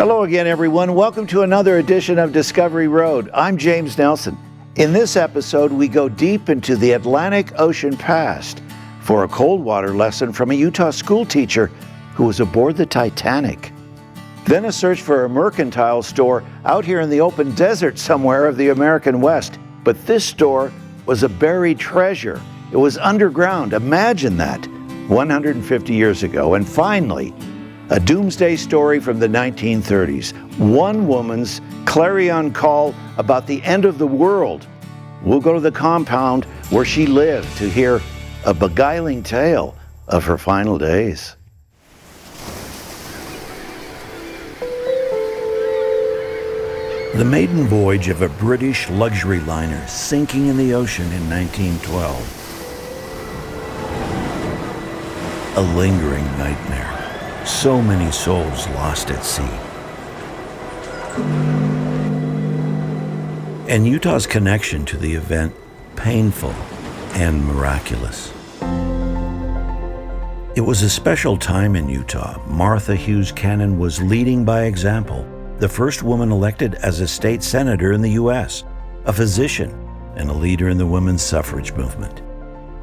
Hello again, everyone. Welcome to another edition of Discovery Road. I'm James Nelson. In this episode, we go deep into the Atlantic Ocean past for a cold water lesson from a Utah school teacher who was aboard the Titanic. Then a search for a mercantile store out here in the open desert somewhere of the American West. But this store was a buried treasure. It was underground. Imagine that, 150 years ago. And finally, a doomsday story from the 1930s. One woman's clarion call about the end of the world. We'll go to the compound where she lived to hear a beguiling tale of her final days. The maiden voyage of a British luxury liner sinking in the ocean in 1912. A lingering nightmare. So many souls lost at sea. And Utah's connection to the event, painful and miraculous. It was a special time in Utah. Martha Hughes Cannon was leading by example, the first woman elected as a state senator in the U.S., a physician, and a leader in the women's suffrage movement.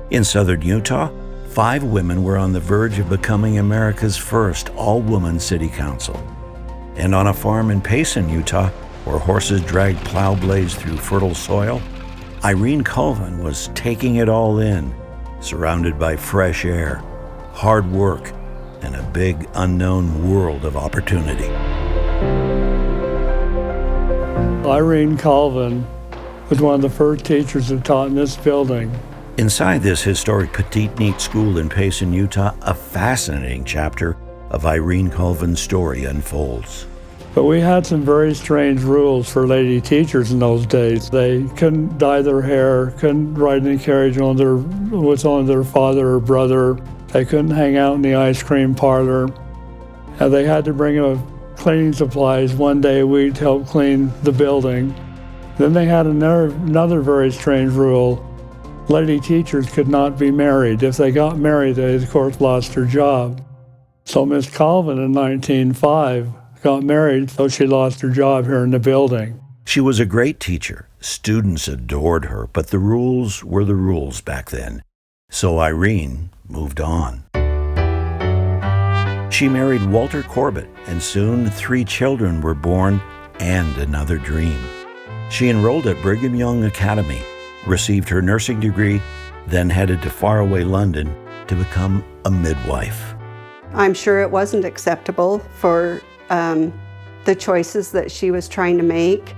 In southern Utah, 5 women were on the verge of becoming America's first all-woman city council. And on a farm in Payson, Utah, where horses dragged plow blades through fertile soil, Irene Colvin was taking it all in, surrounded by fresh air, hard work, and a big unknown world of opportunity. Irene Colvin was one of the first teachers that taught in this building. Inside this historic petite neat school in Payson, Utah, a fascinating chapter of Irene Colvin's story unfolds. But we had some very strange rules for lady teachers in those days. They couldn't dye their hair, couldn't ride in a carriage with only their father or brother. They couldn't hang out in the ice cream parlor. And they had to bring up cleaning supplies one day a week to help clean the building. Then they had another very strange rule. Lady teachers could not be married. If they got married, they, of course, lost their job. So Miss Colvin in 1905 got married, so she lost her job here in the building. She was a great teacher. Students adored her, but the rules were the rules back then. So Irene moved on. She married Walter Corbett, and soon 3 children were born and another dream. She enrolled at Brigham Young Academy, received her nursing degree, then headed to faraway London to become a midwife. I'm sure it wasn't acceptable for the choices that she was trying to make.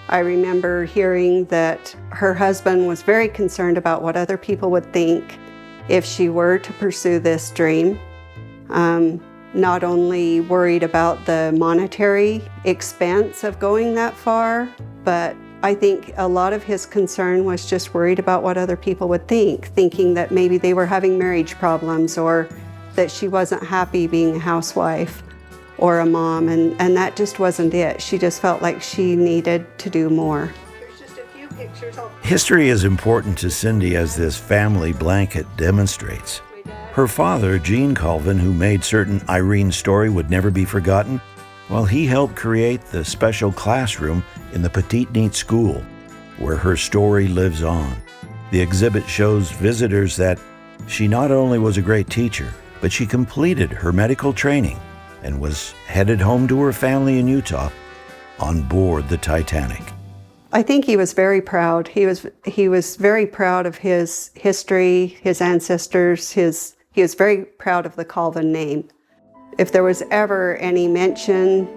I remember hearing that her husband was very concerned about what other people would think if she were to pursue this dream. Not only worried about the monetary expense of going that far, but I think a lot of his concern was just worried about what other people would think, thinking that maybe they were having marriage problems or that she wasn't happy being a housewife or a mom, and that just wasn't it. She just felt like she needed to do more. There's just a few pictures. History is important to Cindy, as this family blanket demonstrates. Her father, Gene Colvin, who made certain Irene's story would never be forgotten, well, he helped create the special classroom in the petite neat school where her story lives on. The exhibit shows visitors that she not only was a great teacher, but she completed her medical training and was headed home to her family in Utah on board the Titanic. I think he was very proud. He was very proud of his history, his ancestors. He was very proud of the Colvin name. If there was ever any mention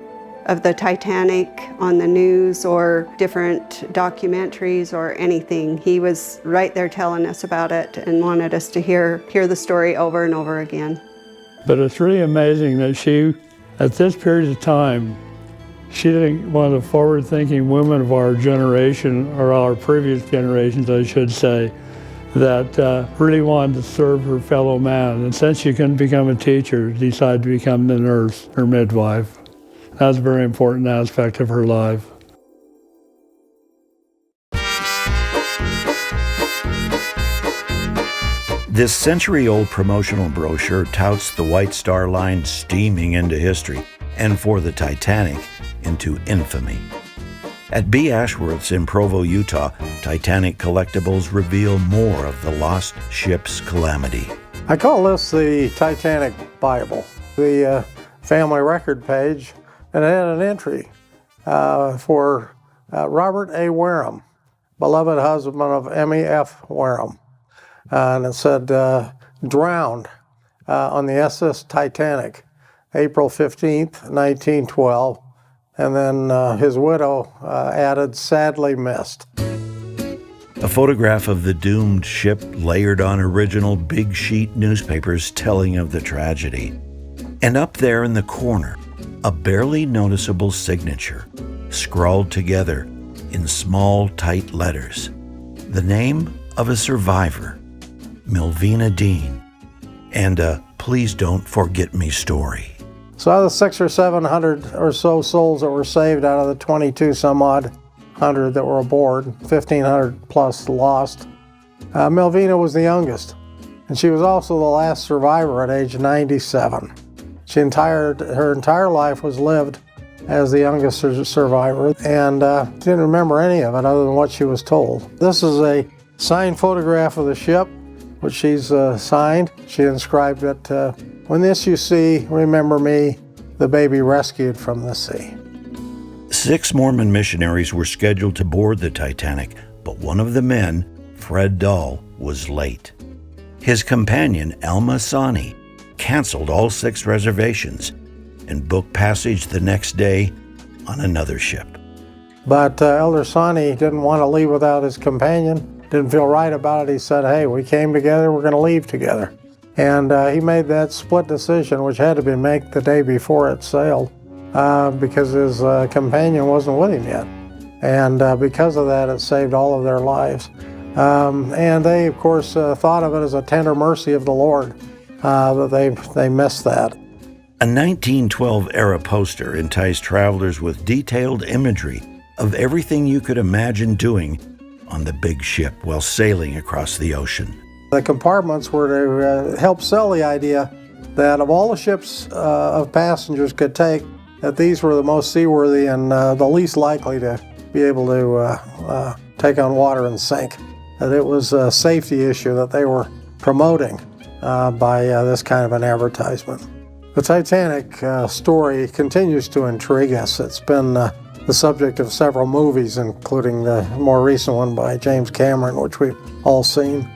of the Titanic on the news or different documentaries or anything, he was right there telling us about it and wanted us to hear the story over and over again. But it's really amazing that she, at this period of time, she didn't one of the forward-thinking women of our generation, or our previous generations, I should say, that really wanted to serve her fellow man. And since she couldn't become a teacher, decided to become the nurse or midwife. That was a very important aspect of her life. This century-old promotional brochure touts the White Star Line steaming into history and for the Titanic into infamy. At B. Ashworth's in Provo, Utah, Titanic collectibles reveal more of the lost ship's calamity. I call this the Titanic Bible. The family record page, and it had an entry for Robert A. Wareham, beloved husband of M.E.F. Wareham. And it said, drowned on the SS Titanic, April 15th, 1912. And then his widow added, sadly missed. A photograph of the doomed ship layered on original big sheet newspapers telling of the tragedy. And up there in the corner, a barely noticeable signature, scrawled together in small, tight letters. The name of a survivor, Melvina Dean, and a please don't forget me story. So out of the 600 or 700 or so souls that were saved out of the 22 some odd hundred that were aboard, 1,500 plus lost, Melvina was the youngest. And she was also the last survivor at age 97. Her entire life was lived as the youngest survivor and didn't remember any of it other than what she was told. This is a signed photograph of the ship, which she's signed. She inscribed it, when this you see, remember me, the baby rescued from the sea. 6 Mormon missionaries were scheduled to board the Titanic, but one of the men, Fred Dahl, was late. His companion, Alma Sani, canceled all 6 reservations and booked passage the next day on another ship. But Elder Sani didn't want to leave without his companion, didn't feel right about it. He said, hey, we came together, we're going to leave together. And he made that split decision, which had to be made the day before it sailed, because his companion wasn't with him yet. And because of that, it saved all of their lives. And they, of course, thought of it as a tender mercy of the Lord, that they missed that. A 1912-era poster enticed travelers with detailed imagery of everything you could imagine doing on the big ship while sailing across the ocean. The compartments were to help sell the idea that of all the ships of passengers could take, that these were the most seaworthy and the least likely to be able to take on water and sink. That it was a safety issue that they were promoting by this kind of an advertisement. The Titanic story continues to intrigue us. It's been the subject of several movies, including the more recent one by James Cameron, which we've all seen.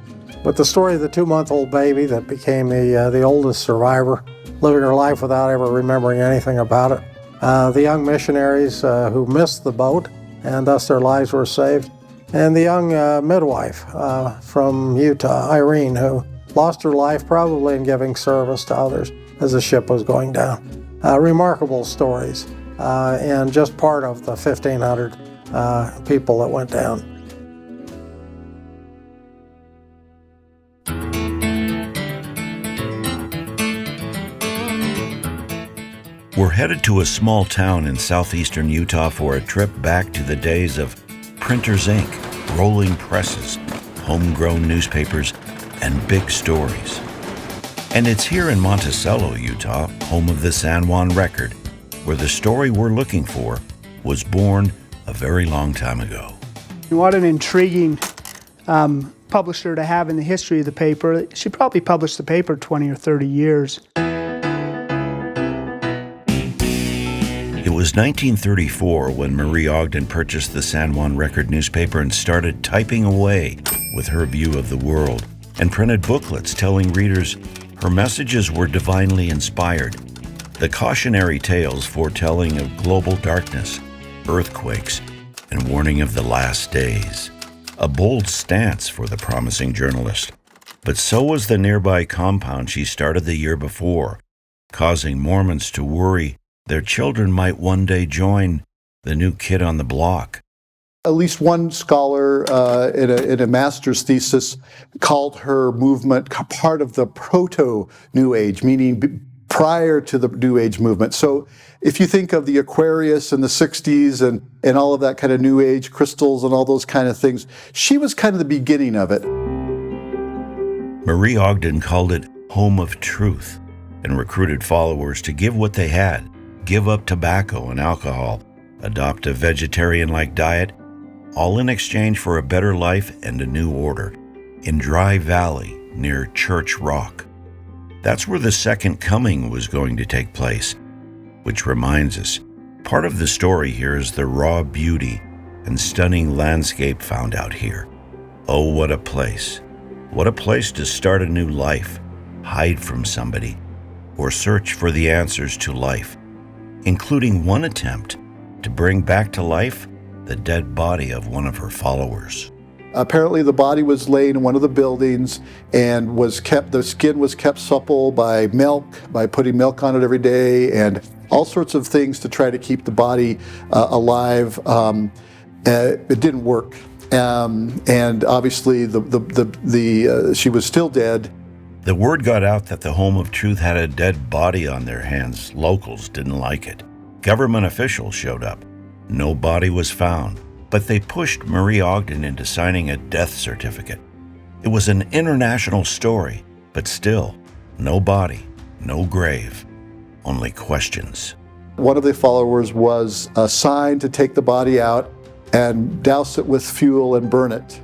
But the story of the 2-month-old baby that became the oldest survivor, living her life without ever remembering anything about it. The young missionaries who missed the boat, and thus their lives were saved. And the young midwife from Utah, Irene, who lost her life probably in giving service to others as the ship was going down. Remarkable stories, and just part of the 1,500 people that went down. We're headed to a small town in southeastern Utah for a trip back to the days of printer's ink, rolling presses, homegrown newspapers, and big stories. And it's here in Monticello, Utah, home of the San Juan Record, where the story we're looking for was born a very long time ago. What an intriguing publisher to have in the history of the paper. She probably published the paper 20 or 30 years. It was 1934 when Marie Ogden purchased the San Juan Record newspaper and started typing away with her view of the world, and printed booklets telling readers her messages were divinely inspired. The cautionary tales foretelling of global darkness, earthquakes, and warning of the last days. A bold stance for the promising journalist. But so was the nearby compound she started the year before, causing Mormons to worry their children might one day join the new kid on the block. At least one scholar in a master's thesis called her movement part of the proto-New Age, meaning prior to the New Age movement. So if you think of the Aquarius in the 60s and all of that kind of New Age crystals and all those kind of things, she was kind of the beginning of it. Marie Ogden called it Home of Truth and recruited followers to give what they had, give up tobacco and alcohol, adopt a vegetarian-like diet, all in exchange for a better life and a new order, in Dry Valley near Church Rock. That's where the second coming was going to take place, which reminds us, part of the story here is the raw beauty and stunning landscape found out here. Oh, what a place. What a place to start a new life, hide from somebody, or search for the answers to life, including one attempt to bring back to life the dead body of one of her followers. Apparently the body was laid in one of the buildings and the skin was kept supple by milk, by putting milk on it every day, and all sorts of things to try to keep the body alive. It didn't work. And obviously she was still dead. The word got out that the Home of Truth had a dead body on their hands. Locals didn't like it. Government officials showed up. No body was found, but they pushed Marie Ogden into signing a death certificate. It was an international story, but still, no body, no grave, only questions. One of the followers was assigned to take the body out and douse it with fuel and burn it.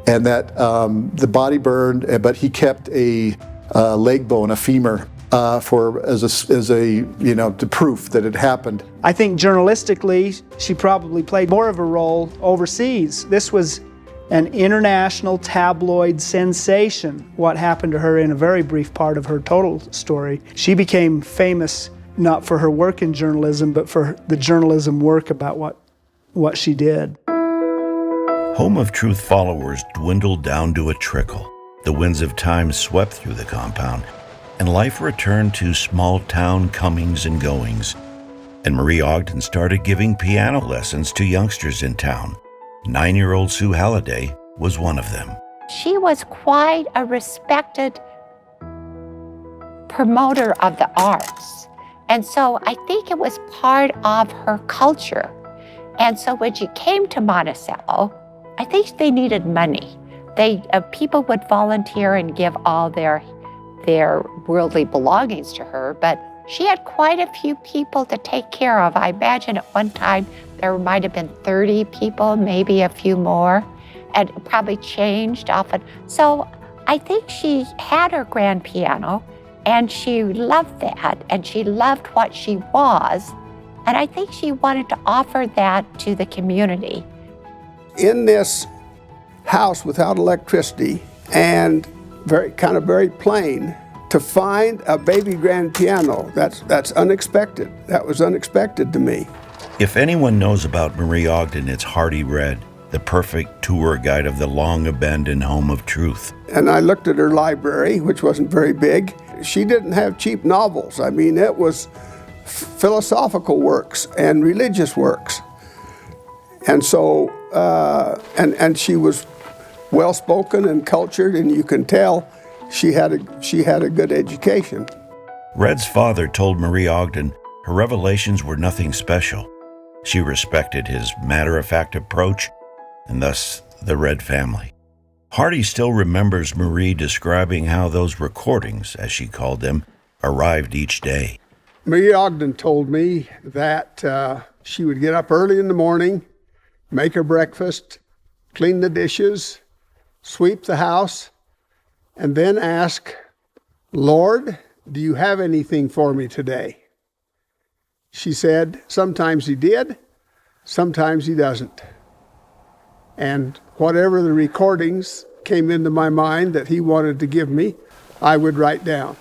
And that the body burned, but he kept a leg bone, a femur, as a proof that it happened. I think journalistically, she probably played more of a role overseas. This was an international tabloid sensation, what happened to her in a very brief part of her total story. She became famous not for her work in journalism, but for the journalism work about what she did. Home of Truth followers dwindled down to a trickle. The winds of time swept through the compound, and life returned to small-town comings and goings. And Marie Ogden started giving piano lessons to youngsters in town. 9-year-old Sue Halliday was one of them. She was quite a respected promoter of the arts. And so I think it was part of her culture. And so when she came to Monticello, I think they needed money. People would volunteer and give all their worldly belongings to her, but she had quite a few people to take care of. I imagine at one time there might have been 30 people, maybe a few more, and it probably changed often. So I think she had her grand piano, and she loved that, and she loved what she was, and I think she wanted to offer that to the community. In this house without electricity and very plain, to find a baby grand piano, that's unexpected. That was unexpected to me. If anyone knows about Marie Ogden, it's Hardy Red, the perfect tour guide of the long-abandoned Home of Truth. And I looked at her library, which wasn't very big. She didn't have cheap novels. I mean, it was philosophical works and religious works. And so, and she was well-spoken and cultured, and you can tell she had a good education. Red's father told Marie Ogden her revelations were nothing special. She respected his matter-of-fact approach, and thus the Red family. Hardy still remembers Marie describing how those recordings, as she called them, arrived each day. Marie Ogden told me that she would get up early in the morning, make her breakfast, clean the dishes, sweep the house, and then ask, "Lord, do you have anything for me today?" She said, sometimes he did, sometimes he doesn't. And whatever the recordings came into my mind that he wanted to give me, I would write down.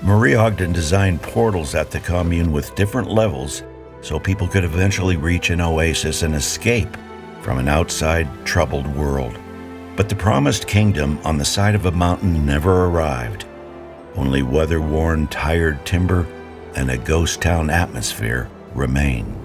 Marie Ogden designed portals at the commune with different levels so people could eventually reach an oasis and escape from an outside, troubled world. But the promised kingdom on the side of a mountain never arrived. Only weather-worn, tired timber and a ghost town atmosphere remain.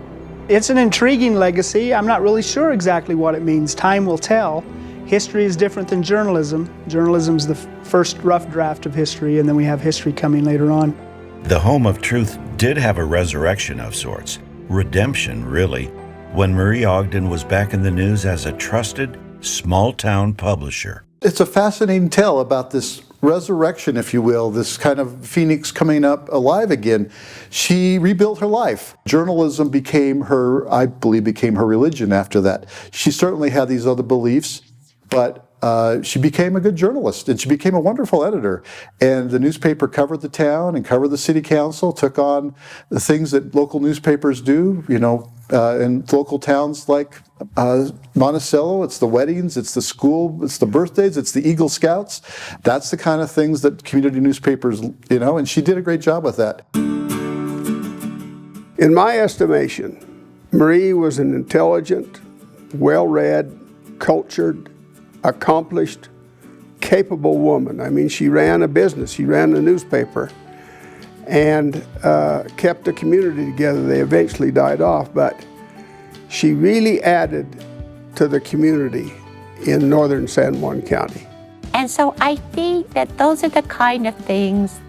It's an intriguing legacy. I'm not really sure exactly what it means. Time will tell. History is different than journalism. Journalism's the first rough draft of history, and then we have history coming later on. The Home of Truth did have a resurrection of sorts. Redemption, really, when Marie Ogden was back in the news as a trusted, small-town publisher. It's a fascinating tale about this resurrection, if you will, this kind of phoenix coming up alive again, she rebuilt her life. Journalism became her, I believe, became her religion after that. She certainly had these other beliefs, but she became a good journalist, and she became a wonderful editor. And the newspaper covered the town and covered the city council, took on the things that local newspapers do, in local towns like Monticello. It's the weddings, it's the school, it's the birthdays, it's the Eagle Scouts. That's the kind of things that community newspapers, and she did a great job with that. In my estimation, Marie was an intelligent, well-read, cultured, accomplished, capable woman. I mean, she ran a business, she ran a newspaper, and kept the community together. They eventually died off, but she really added to the community in northern San Juan County. And so I think that those are the kind of things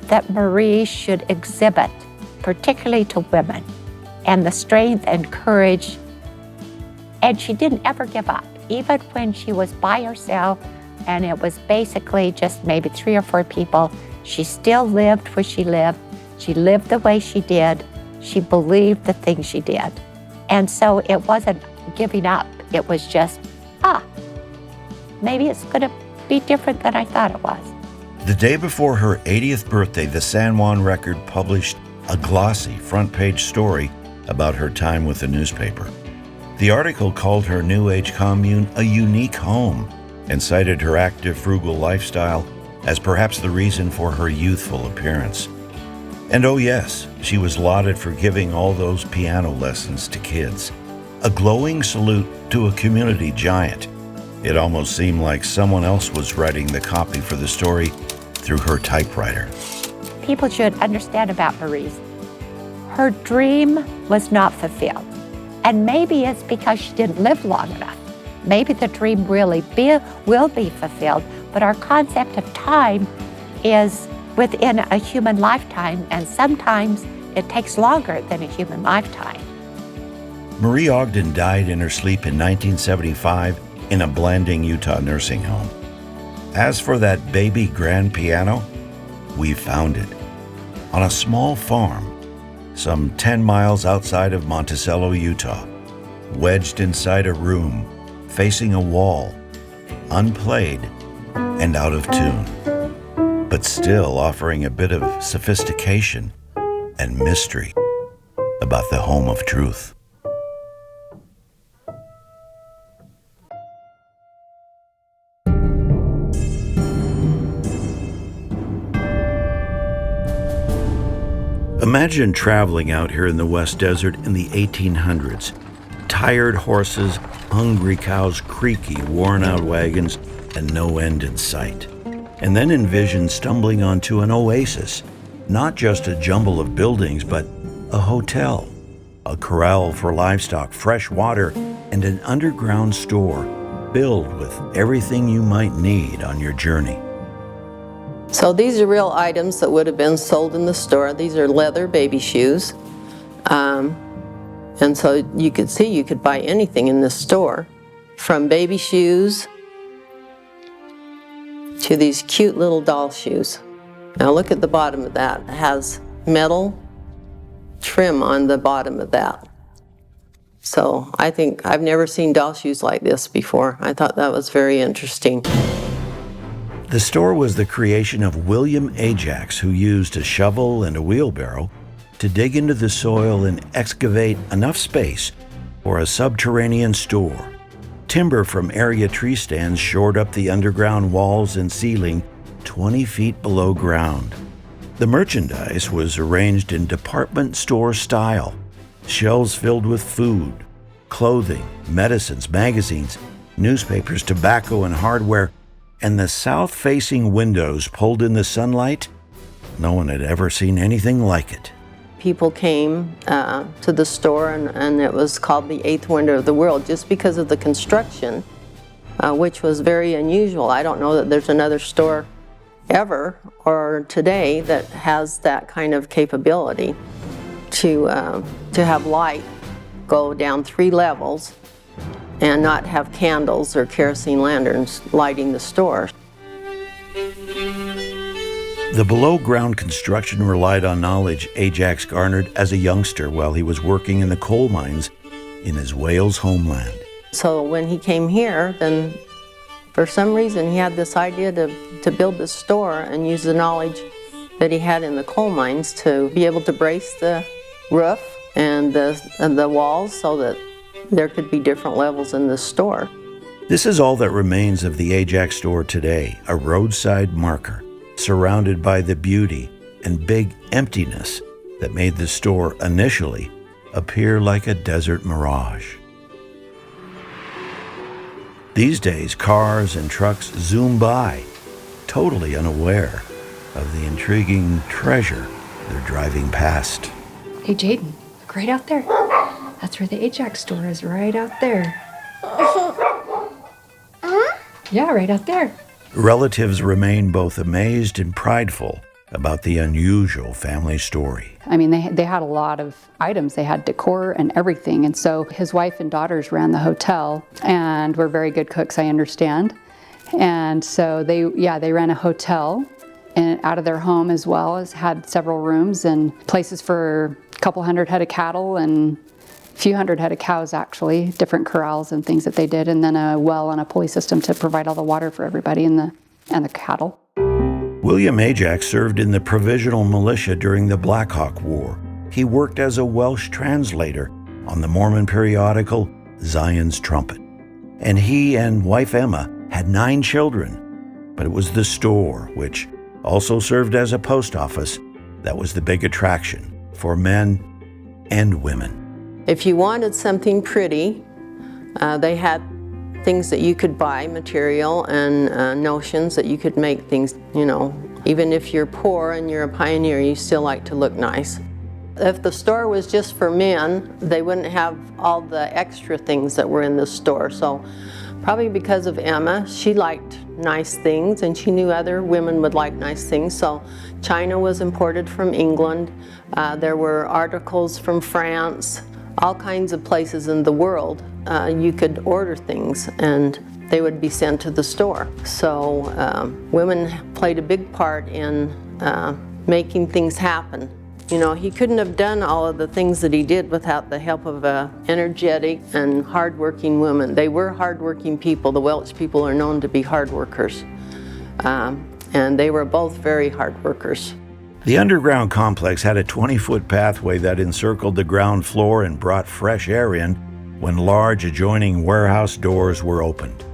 that Marie should exhibit, particularly to women, and the strength and courage. And she didn't ever give up, even when she was by herself and it was basically just maybe 3 or 4 people. She still lived where she lived. She lived the way she did. She believed the things she did. And so it wasn't giving up. It was just, maybe it's going to be different than I thought it was. The day before her 80th birthday, the San Juan Record published a glossy front-page story about her time with the newspaper. The article called her New Age commune a unique home and cited her active, frugal lifestyle as perhaps the reason for her youthful appearance. And oh yes, she was lauded for giving all those piano lessons to kids. A glowing salute to a community giant. It almost seemed like someone else was writing the copy for the story through her typewriter. People should understand about Marie. Her dream was not fulfilled. And maybe it's because she didn't live long enough. Maybe the dream really will be fulfilled, but our concept of time is within a human lifetime, and sometimes it takes longer than a human lifetime. Marie Ogden died in her sleep in 1975 in a Blanding, Utah nursing home. As for that baby grand piano, we found it on a small farm some 10 miles outside of Monticello, Utah, wedged inside a room, facing a wall, unplayed and out of tune, but still offering a bit of sophistication and mystery about the home of truth. Imagine traveling out here in the West Desert in the 1800s. Tired horses, hungry cows, creaky, worn-out wagons, and no end in sight. And then envision stumbling onto an oasis, not just a jumble of buildings, but a hotel, a corral for livestock, fresh water, and an underground store filled with everything you might need on your journey. So these are real items that would have been sold in the store. These are leather baby shoes. And so you could see you could buy anything in this store, from baby shoes to these cute little doll shoes. Now look at the bottom of that. It has metal trim on the bottom of that. So I think I've never seen doll shoes like this before. I thought that was very interesting. The store was the creation of William Ajax, who used a shovel and a wheelbarrow to dig into the soil and excavate enough space for a subterranean store. Timber from area tree stands shored up the underground walls and ceiling 20 feet below ground. The merchandise was arranged in department store style, shelves filled with food, clothing, medicines, magazines, newspapers, tobacco, and hardware, and the south-facing windows pulled in the sunlight. No one had ever seen anything like it. People came to the store, and it was called the eighth wonder of the world just because of the construction, which was very unusual. I don't know that there's another store ever or today that has that kind of capability to have light go down 3 levels and not have candles or kerosene lanterns lighting the store. The below-ground construction relied on knowledge Ajax garnered as a youngster while he was working in the coal mines in his Wales homeland. So when he came here, then for some reason he had this idea to build this store and use the knowledge that he had in the coal mines to be able to brace the roof and the walls so that there could be different levels in the store. This is all that remains of the Ajax store today, a roadside marker surrounded by the beauty and big emptiness that made the store initially appear like a desert mirage. These days, cars and trucks zoom by, totally unaware of the intriguing treasure they're driving past. Hey, Jaden, look right out there. That's where the Ajax store is, right out there. Yeah, right out there. Relatives remain both amazed and prideful about the unusual family story. I mean, they had a lot of items. They had decor and everything. And so his wife and daughters ran the hotel and were very good cooks, I understand. And so they ran a hotel and out of their home, as well as had several rooms and places for a couple hundred head of cattle and a few hundred head of cows, actually, different corrals and things that they did, and then a well and a pulley system to provide all the water for everybody and the cattle. William Ajax served in the Provisional Militia during the Black Hawk War. He worked as a Welsh translator on the Mormon periodical Zion's Trumpet. And he and wife Emma had 9 children, but it was the store, which also served as a post office, that was the big attraction for men and women. If you wanted something pretty, they had things that you could buy, material and notions that you could make things, you know. Even if you're poor and you're a pioneer, you still like to look nice. If the store was just for men, they wouldn't have all the extra things that were in the store. So probably because of Emma, she liked nice things and she knew other women would like nice things. So china was imported from England. There were articles from France. All kinds of places in the world you could order things and they would be sent to the store. So women played a big part in making things happen. You know, he couldn't have done all of the things that he did without the help of energetic and hardworking women. They were hardworking people. The Welsh people are known to be hard workers. And they were both very hard workers. The underground complex had a 20-foot pathway that encircled the ground floor and brought fresh air in when large adjoining warehouse doors were opened.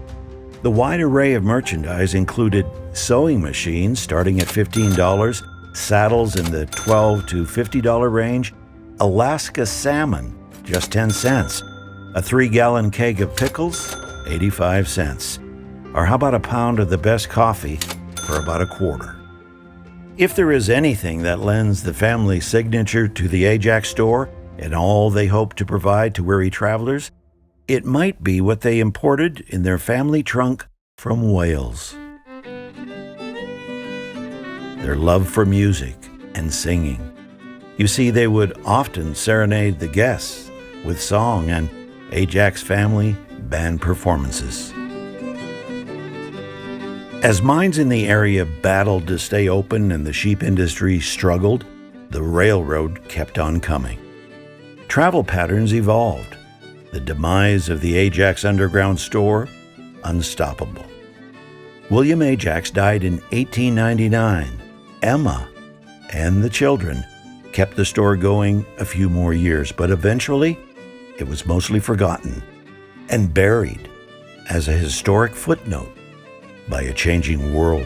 The wide array of merchandise included sewing machines starting at $15, saddles in the $12 to $50 range, Alaska salmon, just 10 cents, a 3-gallon keg of pickles, 85 cents, or how about a pound of the best coffee for about a quarter? If there is anything that lends the family signature to the Ajax store and all they hope to provide to weary travelers, it might be what they imported in their family trunk from Wales. Their love for music and singing. You see, they would often serenade the guests with song and Ajax family band performances. As mines in the area battled to stay open and the sheep industry struggled, the railroad kept on coming. Travel patterns evolved. The demise of the Ajax Underground store, unstoppable. William Ajax died in 1899. Emma and the children kept the store going a few more years, but eventually it was mostly forgotten and buried as a historic footnote by a changing world.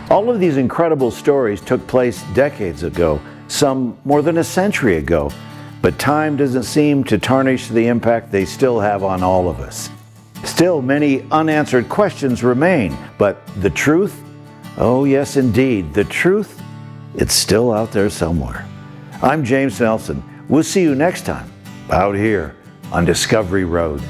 All of these incredible stories took place decades ago, some more than a century ago, but time doesn't seem to tarnish the impact they still have on all of us. Still, many unanswered questions remain, but the truth? Oh yes, indeed, the truth, it's still out there somewhere. I'm James Nelson. We'll see you next time out here on Discovery Road.